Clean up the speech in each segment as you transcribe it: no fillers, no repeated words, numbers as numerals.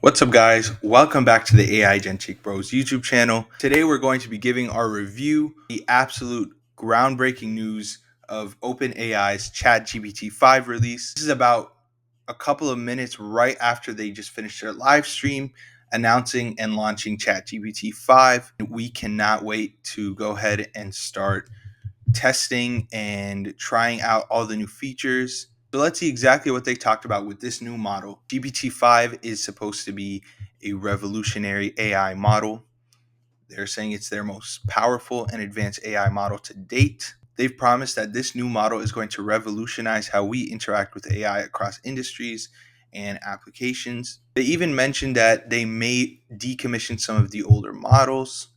What's up, guys? Welcome back to the AI Agentic Bros YouTube channel. Today we're going to be giving our review, the absolute groundbreaking news of OpenAI's GPT-5 release. This is about a couple of minutes right after they just finished their live stream announcing and launching GPT-5. We cannot wait to go ahead and start testing and trying out all the new features. So let's see exactly what they talked about with this new model. GPT-5 is supposed to be a revolutionary AI model. They're saying it's their most powerful and advanced AI model to date. They've promised that this new model is going to revolutionize how we interact with AI across industries and applications. They even mentioned that they may decommission some of the older models,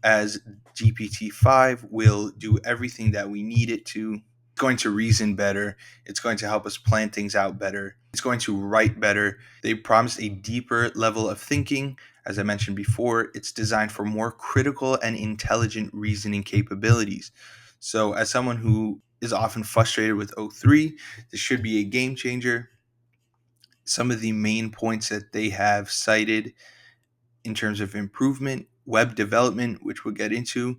as GPT-5 will do everything that we need it to. It's going to reason better. It's going to help us plan things out better. It's going to write better. They promised a deeper level of thinking. As I mentioned before, it's designed for more critical and intelligent reasoning capabilities. So, as someone who is often frustrated with O3, this should be a game changer. Some of the main points that they have cited in terms of improvement: web development, which we'll get into.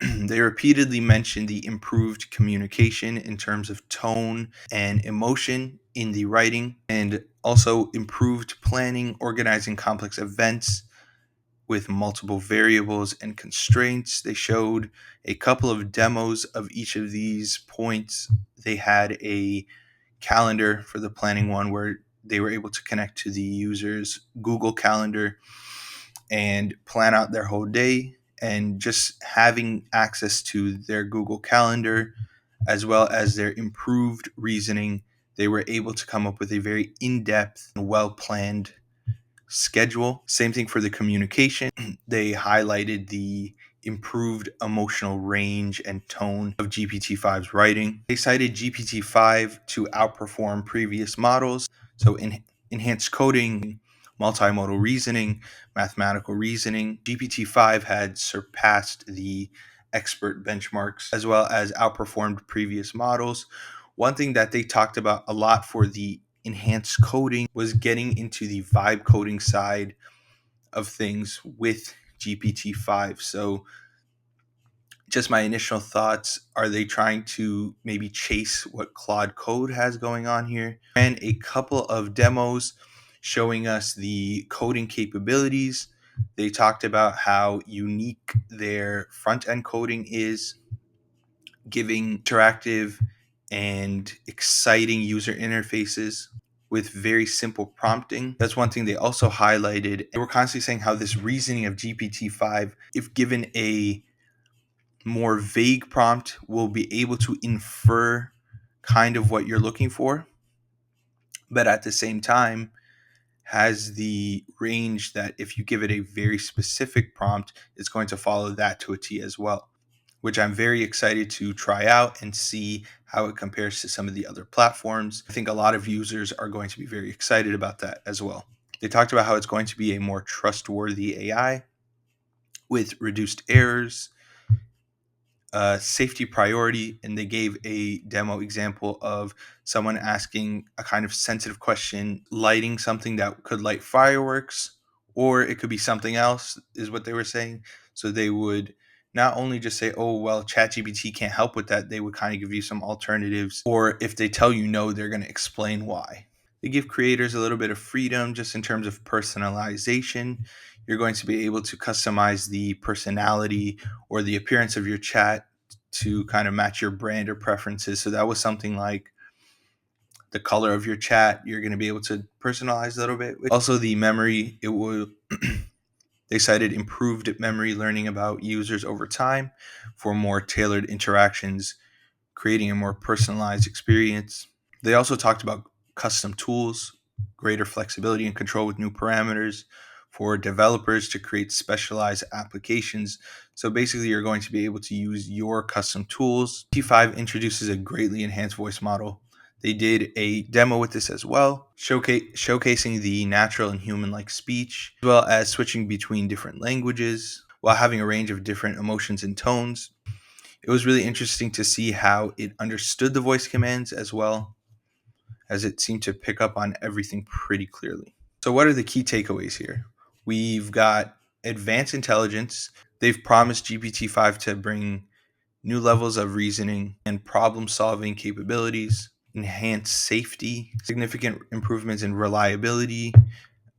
They repeatedly mentioned the improved communication in terms of tone and emotion in the writing, and also improved planning, organizing complex events with multiple variables and constraints. They showed a couple of demos of each of these points. They had a calendar for the planning one where they were able to connect to the user's Google Calendar and plan out their whole day. And just having access to their Google Calendar as well as their improved reasoning, they were able to come up with a very in-depth and well-planned schedule. Same thing for the communication. They highlighted the improved emotional range and tone of GPT-5's writing. They cited GPT-5 to outperform previous models. So enhanced coding, multimodal reasoning, mathematical reasoning. GPT-5 had surpassed the expert benchmarks as well as outperformed previous models. One thing that they talked about a lot for the enhanced coding was getting into the vibe coding side of things with GPT-5. So just my initial thoughts, are they trying to maybe chase what Claude Code has going on here? And a couple of demos showing us the coding capabilities. They talked about how unique their front-end coding is, giving interactive and exciting user interfaces with very simple prompting. That's one thing they also highlighted. They were constantly saying how this reasoning of GPT-5, if given a more vague prompt, will be able to infer kind of what you're looking for, but at the same time has the range that if you give it a very specific prompt, it's going to follow that to a T as well, which I'm very excited to try out and see how it compares to some of the other platforms. I think a lot of users are going to be very excited about that as well. They talked about how it's going to be a more trustworthy AI with reduced errors, safety priority, and they gave a demo example of someone asking a kind of sensitive question, lighting something that could light fireworks, or it could be something else, is what they were saying. So they would not only just say, oh, well, ChatGPT can't help with that, they would kind of give you some alternatives. Or if they tell you no, they're going to explain why. They give creators a little bit of freedom just in terms of personalization. You're going to be able to customize the personality or the appearance of your chat to kind of match your brand or preferences. So that was something like the color of your chat, you're going to be able to personalize a little bit. Also, the memory, it will they cited improved memory learning about users over time for more tailored interactions, creating a more personalized experience. They also talked about custom tools, greater flexibility and control with new parameters for developers to create specialized applications. So basically, you're going to be able to use your custom tools. T5 introduces a greatly enhanced voice model. They did a demo with this as well, showcasing the natural and human-like speech, as well as switching between different languages while having a range of different emotions and tones. It was really interesting to see how it understood the voice commands as well, as it seemed to pick up on everything pretty clearly. So what are the key takeaways here? We've got advanced intelligence. They've promised GPT-5 to bring new levels of reasoning and problem solving capabilities, enhanced safety, significant improvements in reliability,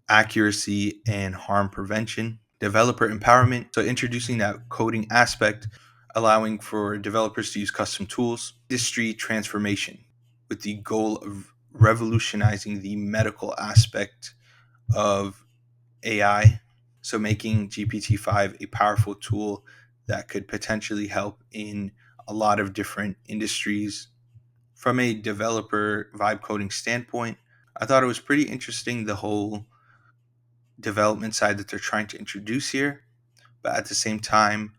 accuracy, and harm prevention, developer empowerment. So, introducing that coding aspect, allowing for developers to use custom tools, industry transformation with the goal of revolutionizing the medical aspect of AI. So, making GPT-5 a powerful tool that could potentially help in a lot of different industries. From a developer vibe coding standpoint, I thought it was pretty interesting the whole development side that they're trying to introduce here. But at the same time,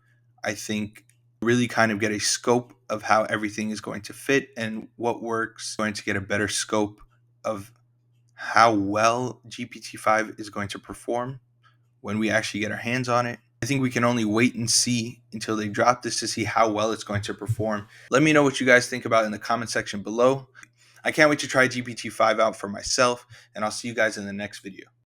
I think really kind of get a scope of how everything is going to fit and what works, going to get a better scope of how well GPT-5 is going to perform when we actually get our hands on it. I think we can only wait and see until they drop this to see how well it's going to perform. Let me know what you guys think about in the comment section below. I can't wait to try GPT-5 out for myself, and I'll see you guys in the next video.